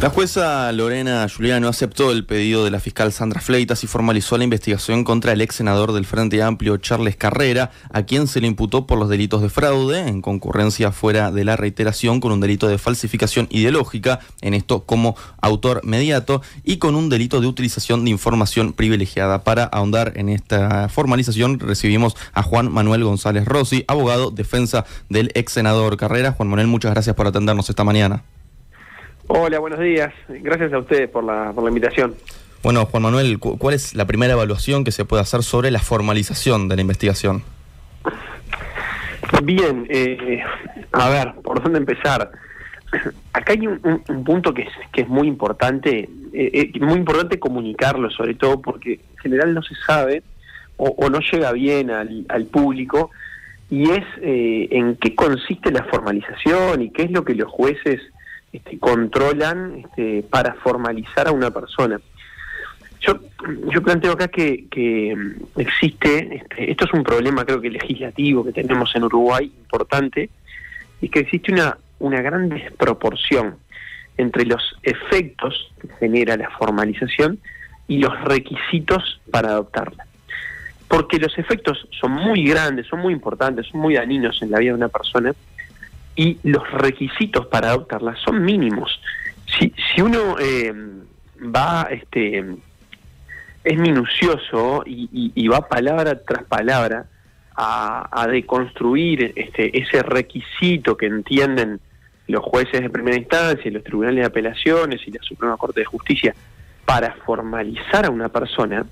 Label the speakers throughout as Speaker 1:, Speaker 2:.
Speaker 1: La jueza Lorena Giuliano aceptó el pedido de la fiscal Sandra Fleitas y formalizó la investigación contra el ex senador del Frente Amplio, Charles Carrera, a quien se le imputó por los delitos de fraude en concurrencia fuera de la reiteración, con un delito de falsificación ideológica, en esto como autor mediato, y con un delito de utilización de información privilegiada. Para ahondar en esta formalización recibimos a Juan Manuel González Rossi, abogado defensa del ex senador Carrera. Juan Manuel, muchas gracias por atendernos esta mañana.
Speaker 2: Hola, buenos días. Gracias a ustedes por la invitación.
Speaker 1: Bueno, Juan Manuel, ¿cuál es la primera evaluación que se puede hacer sobre la formalización de la investigación?
Speaker 2: Bien, a ver, ¿por dónde empezar? Acá hay un punto que es muy importante comunicarlo, sobre todo porque en general no se sabe o no llega bien al público, y es en qué consiste la formalización y qué es lo que los jueces controlan para formalizar a una persona. Yo planteo acá que existe, esto es un problema creo que legislativo que tenemos en Uruguay importante, y que existe una gran desproporción entre los efectos que genera la formalización y los requisitos para adoptarla. Porque los efectos son muy grandes, son muy importantes, son muy dañinos en la vida de una persona, y los requisitos para adoptarla son mínimos. Si uno es minucioso y va palabra tras palabra a deconstruir ese requisito que entienden los jueces de primera instancia, los tribunales de apelaciones y la Suprema Corte de Justicia para formalizar a una persona,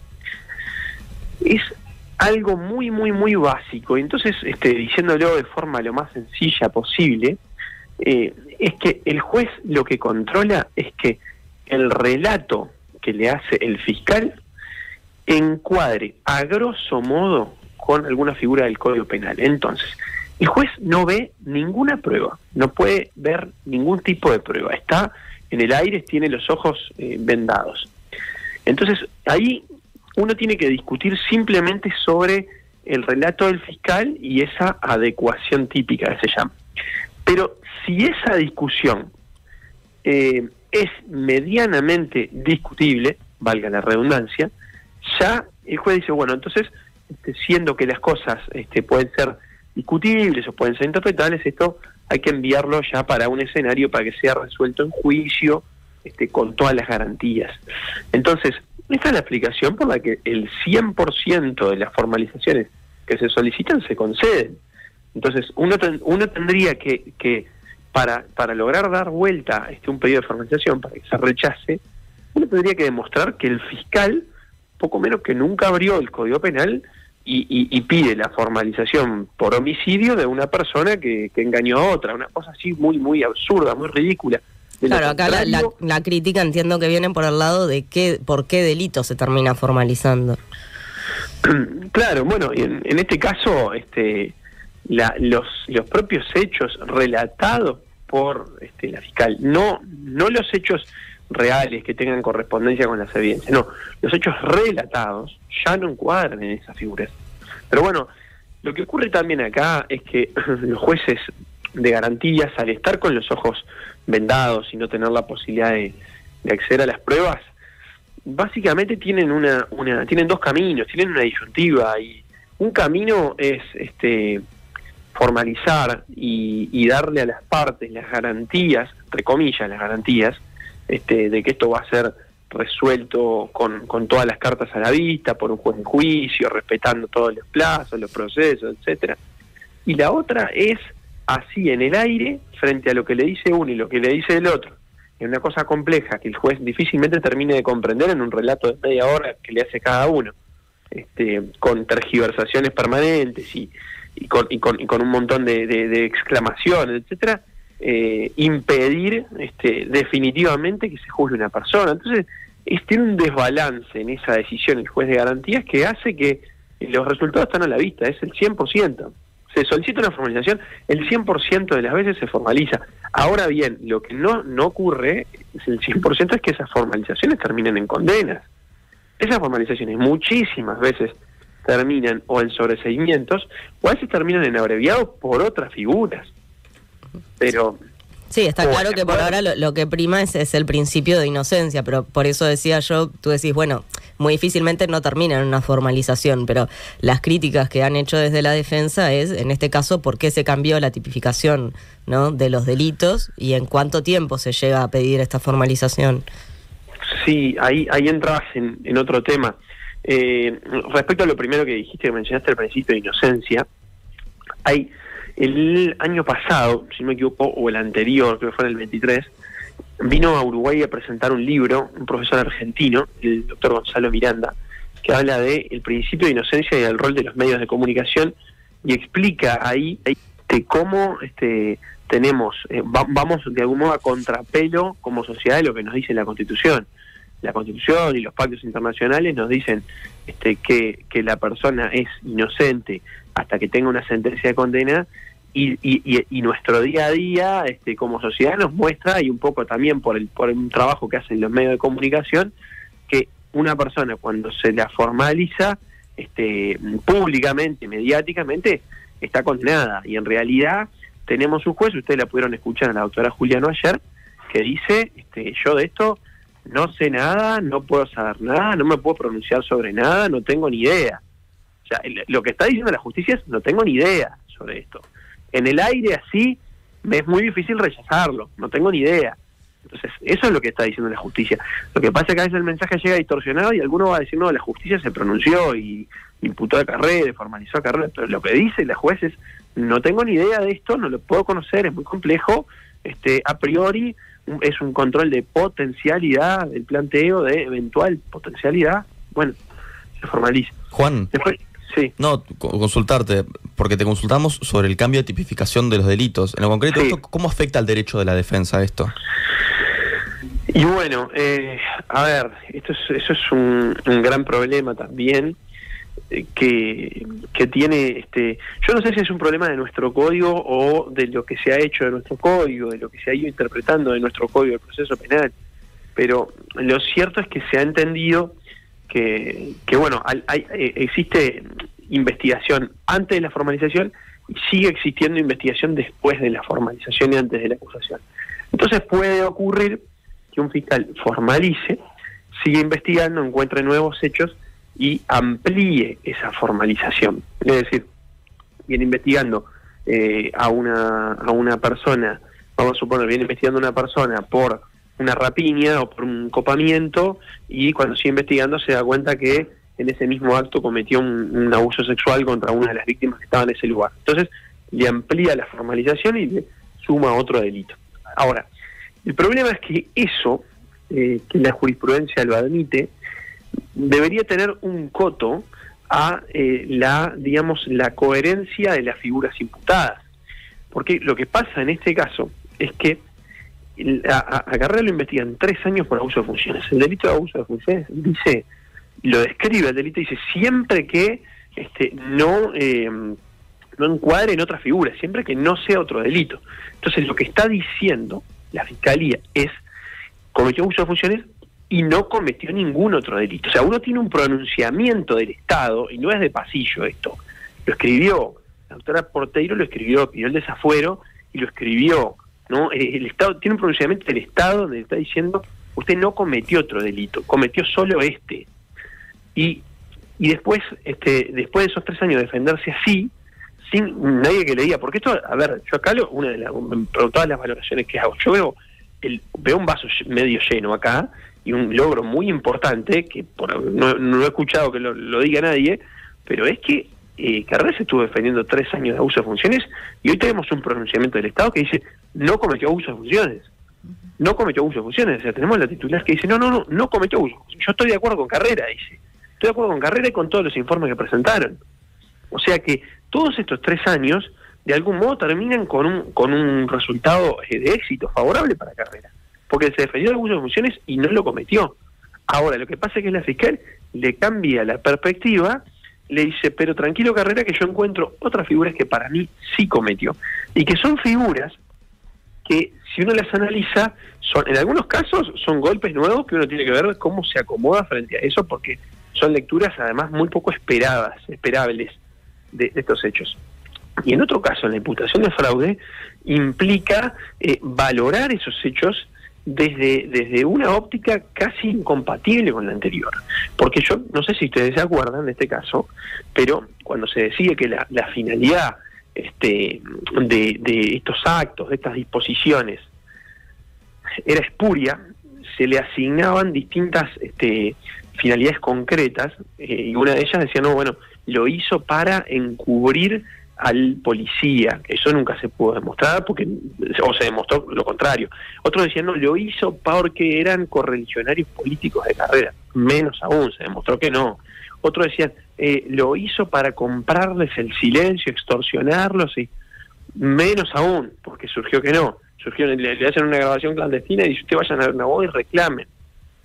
Speaker 2: es algo muy, muy, muy básico. Entonces, diciéndolo de forma lo más sencilla posible, es que el juez lo que controla es que el relato que le hace el fiscal encuadre a grosso modo con alguna figura del Código Penal. Entonces, el juez no ve ninguna prueba, no puede ver ningún tipo de prueba, está en el aire, tiene los ojos vendados. Entonces, ahí uno tiene que discutir simplemente sobre el relato del fiscal y esa adecuación típica que se llama. Pero si esa discusión es medianamente discutible, valga la redundancia, ya el juez dice, bueno, entonces, siendo que las cosas pueden ser discutibles o pueden ser interpretables, esto hay que enviarlo ya para un escenario para que sea resuelto en juicio, con todas las garantías. Entonces, esta es la explicación por la que el 100% de las formalizaciones que se solicitan se conceden. Entonces, uno tendría que para lograr dar vuelta un pedido de formalización, para que se rechace, uno tendría que demostrar que el fiscal, poco menos que nunca abrió el Código Penal y pide la formalización por homicidio de una persona que engañó a otra, una cosa así muy, muy absurda, muy ridícula.
Speaker 3: Claro, acá la crítica entiendo que viene por el lado de por qué delito se termina formalizando.
Speaker 2: Claro, bueno, en este caso los propios hechos relatados por la fiscal, no los hechos reales que tengan correspondencia con las evidencias, no, los hechos relatados ya no encuadran en esas figuras. Pero bueno, lo que ocurre también acá es que los jueces de garantías, al estar con los ojos vendados y no tener la posibilidad de acceder a las pruebas, básicamente tienen tienen dos caminos, tienen una disyuntiva, y un camino es formalizar y darle a las partes las garantías, entre comillas las garantías, de que esto va a ser resuelto con todas las cartas a la vista por un juez de juicio, respetando todos los plazos, los procesos, etcétera. Y la otra es así en el aire, frente a lo que le dice uno y lo que le dice el otro. Es una cosa compleja que el juez difícilmente termine de comprender en un relato de media hora que le hace cada uno, con tergiversaciones permanentes y con un montón de exclamaciones, etcétera, impedir definitivamente que se juzgue una persona. Entonces, tiene un desbalance en esa decisión el juez de garantías que hace que los resultados están a la vista, es el 100%. Se solicita una formalización, el 100% de las veces se formaliza. Ahora bien, lo que no ocurre, es el 100%, es que esas formalizaciones terminen en condenas. Esas formalizaciones muchísimas veces terminan o en sobreseimientos, o a veces terminan en abreviados por otras figuras. Pero
Speaker 3: Sí, está claro que por ahora lo que prima es el principio de inocencia, pero por eso decía yo, tú decís, bueno, muy difícilmente no termina en una formalización, pero las críticas que han hecho desde la defensa es, en este caso, por qué se cambió la tipificación, ¿no?, de los delitos y en cuánto tiempo se llega a pedir esta formalización.
Speaker 2: Sí, ahí entrabas en otro tema. Respecto a lo primero que dijiste, que mencionaste el principio de inocencia, hay el año pasado, si no me equivoco, o el anterior, creo que fue en el 23, vino a Uruguay a presentar un libro, un profesor argentino, el doctor Gonzalo Miranda, que habla de el principio de inocencia y el rol de los medios de comunicación, y explica ahí cómo tenemos, vamos de algún modo a contrapelo como sociedad de lo que nos dice la Constitución. La Constitución y los pactos internacionales nos dicen que la persona es inocente hasta que tenga una sentencia de condena, y nuestro día a día como sociedad nos muestra, y un poco también por un trabajo que hacen los medios de comunicación, que una persona cuando se la formaliza públicamente, mediáticamente, está condenada. Y en realidad tenemos un juez, ustedes la pudieron escuchar a la doctora Juliano ayer, que dice, yo de esto no sé nada, no puedo saber nada, no me puedo pronunciar sobre nada, no tengo ni idea. O sea, lo que está diciendo la justicia es, no tengo ni idea sobre esto. En el aire así, me es muy difícil rechazarlo, no tengo ni idea. Entonces, eso es lo que está diciendo la justicia. Lo que pasa es que a veces el mensaje llega distorsionado y alguno va a decir, no, la justicia se pronunció y imputó a Carrera, formalizó a Carrera, pero lo que dice la juez es, no tengo ni idea de esto, no lo puedo conocer, es muy complejo, a priori es un control de potencialidad, del planteo de eventual potencialidad, bueno, se formaliza.
Speaker 1: Juan,
Speaker 2: después, sí.
Speaker 1: No, consultarte, porque te consultamos sobre el cambio de tipificación de los delitos. En lo concreto,
Speaker 2: Sí.
Speaker 1: ¿cómo afecta al derecho de la defensa esto?
Speaker 2: Y bueno, a ver, eso es un gran problema también, que tiene, yo no sé si es un problema de nuestro código o de lo que se ha hecho de nuestro código, de lo que se ha ido interpretando de nuestro código del proceso penal, pero lo cierto es que se ha entendido que bueno, existe investigación antes de la formalización y sigue existiendo investigación después de la formalización y antes de la acusación. Entonces puede ocurrir que un fiscal formalice, siga investigando, encuentre nuevos hechos y amplíe esa formalización. Es decir, viene investigando a una persona, vamos a suponer, viene investigando a una persona por una rapiña o por un copamiento, y cuando sigue investigando se da cuenta que en ese mismo acto cometió un abuso sexual contra una de las víctimas que estaban en ese lugar. Entonces le amplía la formalización y le suma otro delito. Ahora, el problema es que eso, que la jurisprudencia lo admite, debería tener un coto a la coherencia de las figuras imputadas. Porque lo que pasa en este caso es que a Carrera lo investigan 3 años por abuso de funciones. El delito de abuso de funciones dice, lo describe el delito, dice siempre que no encuadre en otra figura, siempre que no sea otro delito. Entonces lo que está diciendo la Fiscalía es, cometió abuso de funciones y no cometió ningún otro delito. O sea, uno tiene un pronunciamiento del Estado, y no es de pasillo esto, lo escribió, la doctora Porteiro lo escribió, pidió el desafuero y lo escribió, ¿no? El Estado tiene un pronunciamiento del Estado donde está diciendo, usted no cometió otro delito, cometió solo este. Y después, después de esos 3 años de defenderse así, sin nadie que le diga, porque esto, a ver, yo acá por todas las valoraciones que hago, yo veo un vaso medio lleno acá, y un logro muy importante, que no he escuchado que lo diga nadie, pero es que Carrera se estuvo defendiendo 3 años de abuso de funciones, y hoy tenemos un pronunciamiento del Estado que dice, no cometió abuso de funciones. No cometió abuso de funciones. O sea, tenemos la titular que dice, no cometió abuso de funciones. Yo estoy de acuerdo con Carrera, dice. Estoy de acuerdo con Carrera y con todos los informes que presentaron. O sea que todos estos 3 años, de algún modo, terminan con un resultado de éxito favorable para Carrera. Porque se defendió de abuso de funciones y no lo cometió. Ahora, lo que pasa es que la fiscal le cambia la perspectiva, le dice, pero tranquilo Carrera, que yo encuentro otras figuras que para mí sí cometió. Y que son figuras que, si uno las analiza, en algunos casos son golpes nuevos que uno tiene que ver cómo se acomoda frente a eso, porque son lecturas además muy poco esperables de estos hechos. Y en otro caso, la imputación de fraude implica valorar esos hechos desde una óptica casi incompatible con la anterior. Porque yo no sé si ustedes se acuerdan de este caso, pero cuando se decide que la finalidad de estos actos, de estas disposiciones, era espuria, se le asignaban distintas finalidades concretas, y una de ellas decía, no, bueno, lo hizo para encubrir al policía, que eso nunca se pudo demostrar, o se demostró lo contrario. Otros decían, no, lo hizo porque eran correligionarios políticos de carrera, menos aún, se demostró que no. Otros decían, lo hizo para comprarles el silencio, extorsionarlos, y menos aún, porque surgió que no. Le hacen una grabación clandestina y dice, usted vayan a ver una voz y reclamen.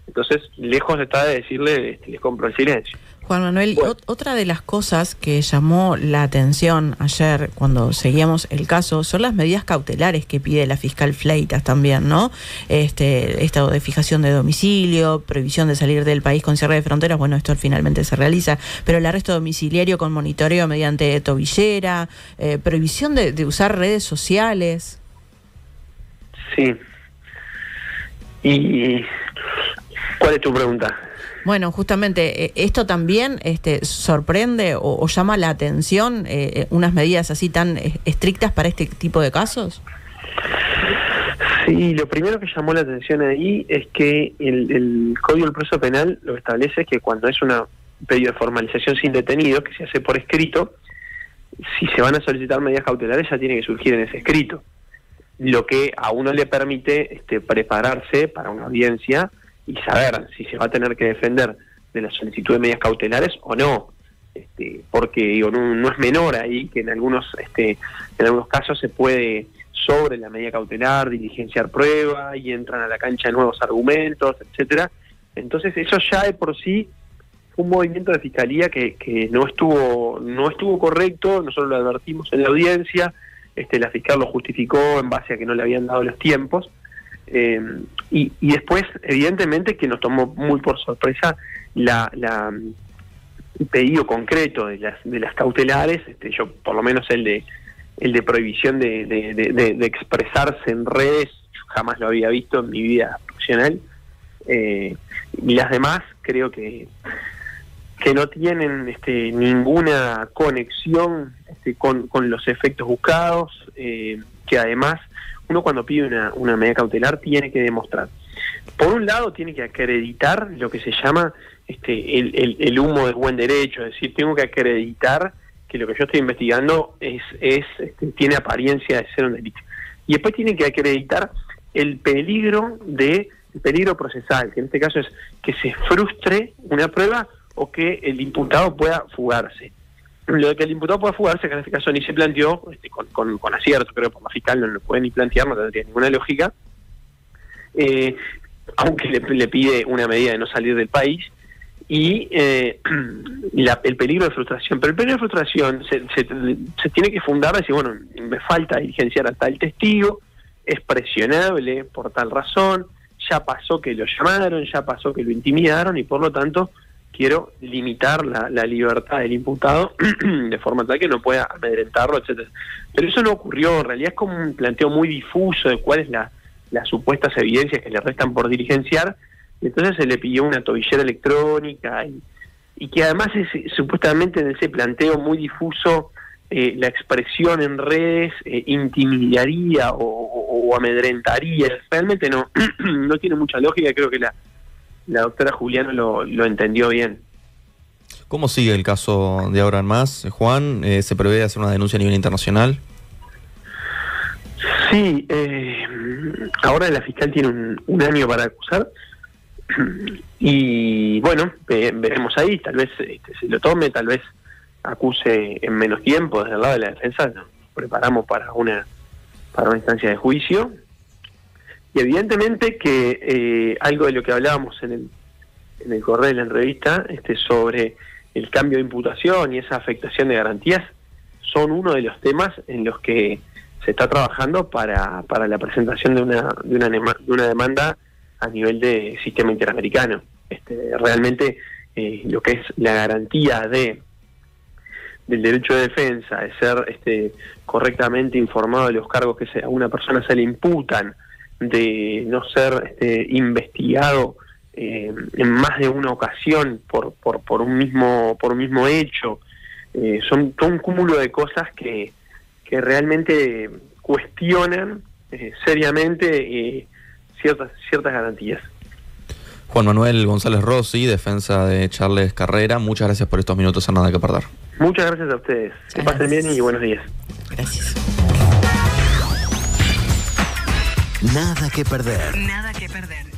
Speaker 2: Entonces, lejos está de decirle, les compro el silencio.
Speaker 4: Juan Manuel, bueno, otra de las cosas que llamó la atención ayer cuando seguíamos el caso son las medidas cautelares que pide la fiscal Fleitas también, ¿no? Estado de fijación de domicilio, prohibición de salir del país con cierre de fronteras, bueno, esto finalmente se realiza, pero el arresto domiciliario con monitoreo mediante tobillera, prohibición de usar redes sociales.
Speaker 2: Sí. ¿Y cuál es tu pregunta?
Speaker 4: Bueno, justamente, ¿esto también sorprende o llama la atención unas medidas así tan estrictas para este tipo de casos?
Speaker 2: Sí, lo primero que llamó la atención ahí es que el Código del Proceso Penal lo que establece es que cuando es una pedido de formalización sin detenido, que se hace por escrito, si se van a solicitar medidas cautelares ya tiene que surgir en ese escrito, lo que a uno le permite prepararse para una audiencia y saber si se va a tener que defender de la solicitud de medidas cautelares o no, porque digo, no es menor ahí que en algunos casos se puede sobre la medida cautelar diligenciar prueba y entran a la cancha nuevos argumentos, etcétera. Entonces eso ya de por sí fue un movimiento de fiscalía que no estuvo correcto. Nosotros lo advertimos en la audiencia, la fiscal lo justificó en base a que no le habían dado los tiempos. Y después, evidentemente, que nos tomó muy por sorpresa el pedido concreto de las cautelares. Yo, por lo menos el de prohibición de expresarse en redes, yo jamás lo había visto en mi vida profesional. Y las demás creo que no tienen ninguna conexión con los efectos buscados, que además uno cuando pide una medida cautelar tiene que demostrar. Por un lado tiene que acreditar lo que se llama el humo del buen derecho, es decir, tengo que acreditar que lo que yo estoy investigando tiene apariencia de ser un delito. Y después tiene que acreditar el peligro procesal, que en este caso es que se frustre una prueba o que el imputado pueda fugarse. Lo de que el imputado pueda fugarse, que en este caso ni se planteó, con acierto, creo que por la fiscal no lo puede ni plantear, no tendría ninguna lógica, aunque le pide una medida de no salir del país, y el peligro de frustración. Pero el peligro de frustración se tiene que fundar, decir, bueno, me falta diligenciar a tal testigo, es presionable por tal razón, ya pasó que lo llamaron, ya pasó que lo intimidaron, y por lo tanto quiero limitar la libertad del imputado de forma tal que no pueda amedrentarlo, etcétera. Pero eso no ocurrió, en realidad es como un planteo muy difuso de cuáles las supuestas evidencias que le restan por diligenciar, y entonces se le pidió una tobillera electrónica, y que además supuestamente en ese planteo muy difuso la expresión en redes intimidaría o amedrentaría. Realmente no tiene mucha lógica. Creo que la doctora Juliano lo entendió bien.
Speaker 1: ¿Cómo sigue el caso de ahora en más, Juan? ¿Se prevé hacer una denuncia a nivel internacional?
Speaker 2: Sí, ahora la fiscal tiene un año para acusar, y bueno, veremos ahí, tal vez se lo tome, tal vez acuse en menos tiempo. Desde el lado de la defensa nos preparamos para una instancia de juicio. Y evidentemente que algo de lo que hablábamos en el correo de la entrevista, sobre el cambio de imputación y esa afectación de garantías, son uno de los temas en los que se está trabajando para la presentación de una demanda a nivel de sistema interamericano. Realmente lo que es la garantía del derecho de defensa, de ser correctamente informado de los cargos que a una persona se le imputan, de no ser investigado en más de una ocasión por un mismo hecho. Son todo un cúmulo de cosas que realmente cuestionan seriamente ciertas garantías.
Speaker 1: Juan Manuel González Rossi, defensa de Charles Carrera, muchas gracias por estos minutos en Nada que Perder.
Speaker 2: Muchas gracias a ustedes. Que pasen bien y buenos días.
Speaker 4: Gracias.
Speaker 5: Nada que perder.
Speaker 6: Nada que perder.